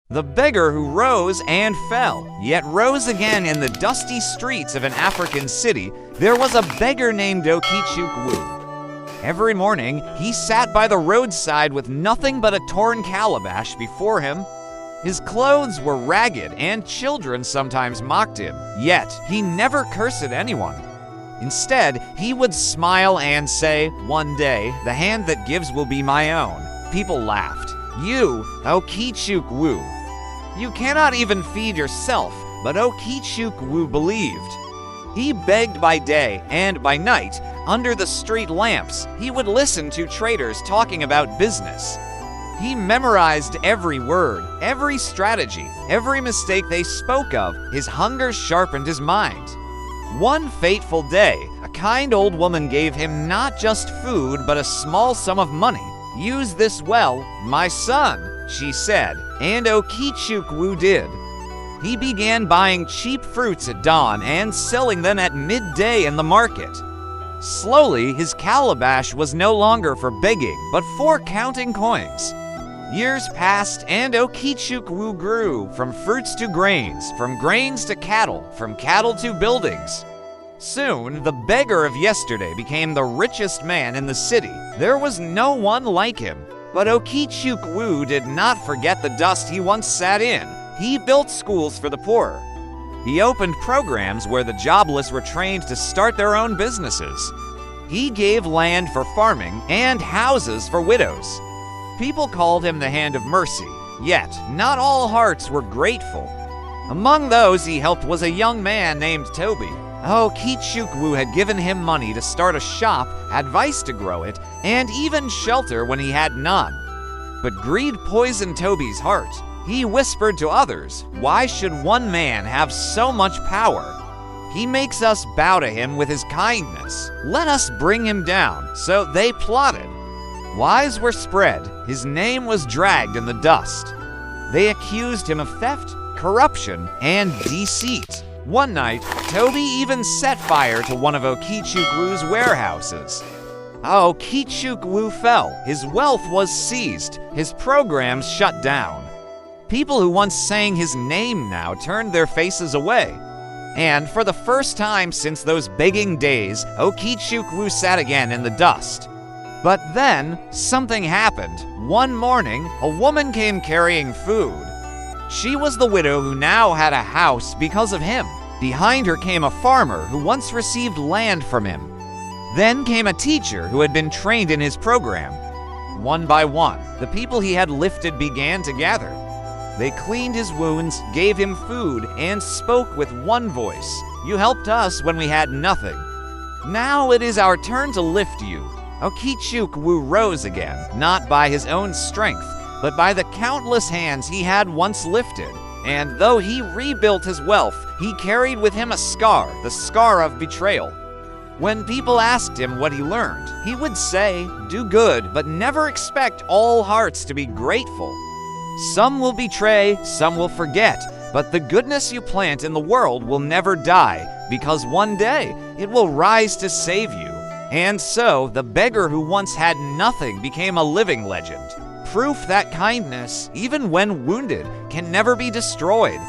The beggar who rose and fell, yet rose again in the dusty streets of an African city, there was a beggar named Ogechukwu. Every morning, he sat by the roadside with nothing but a torn calabash before him. His clothes were ragged, and children sometimes mocked him, yet he never cursed anyone. Instead, he would smile and say, "One day, the hand that gives will be my own." People laughed. "You, Ogechukwu, you cannot even feed yourself," but Ogechukwu believed. He begged by day, and by night, under the street lamps, he would listen to traders talking about business. He memorized every word, every strategy, every mistake they spoke of. His hunger sharpened his mind. One fateful day, a kind old woman gave him not just food, but a small sum of money. "Use this well, my son," she said, and Ogechukwu did. He began buying cheap fruits at dawn and selling them at midday in the market. Slowly, his calabash was no longer for begging, but for counting coins. Years passed, and Ogechukwu grew from fruits to grains, from grains to cattle, from cattle to buildings. Soon, the beggar of yesterday became the richest man in the city. There was no one like him. But Ogechukwu did not forget the dust he once sat in. He built schools for the poor. He opened programs where the jobless were trained to start their own businesses. He gave land for farming and houses for widows. People called him the Hand of Mercy, yet not all hearts were grateful. Among those he helped was a young man named Toby. Ogechukwu had given him money to start a shop, advice to grow it, and even shelter when he had none. But greed poisoned Toby's heart. He whispered to others, "Why should one man have so much power? He makes us bow to him with his kindness. Let us bring him down." So they plotted. Lies were spread. His name was dragged in the dust. They accused him of theft, corruption, and deceit. One night, Toby even set fire to one of Ogechukwu's warehouses. Ogechukwu fell. His wealth was seized. His programs shut down. People who once sang his name now turned their faces away. And for the first time since those begging days, Ogechukwu sat again in the dust. But then, something happened. One morning, a woman came carrying food. She was the widow who now had a house because of him. Behind her came a farmer who once received land from him. Then came a teacher who had been trained in his program. One by one, the people he had lifted began to gather. They cleaned his wounds, gave him food, and spoke with one voice. "You helped us when we had nothing. Now it is our turn to lift you." Ogechukwu rose again, not by his own strength, but by the countless hands he had once lifted. And though he rebuilt his wealth, he carried with him a scar, the scar of betrayal. When people asked him what he learned, he would say, "Do good, but never expect all hearts to be grateful. Some will betray, some will forget, but the goodness you plant in the world will never die, because one day it will rise to save you." And so, the beggar who once had nothing became a living legend. Proof that kindness, even when wounded, can never be destroyed.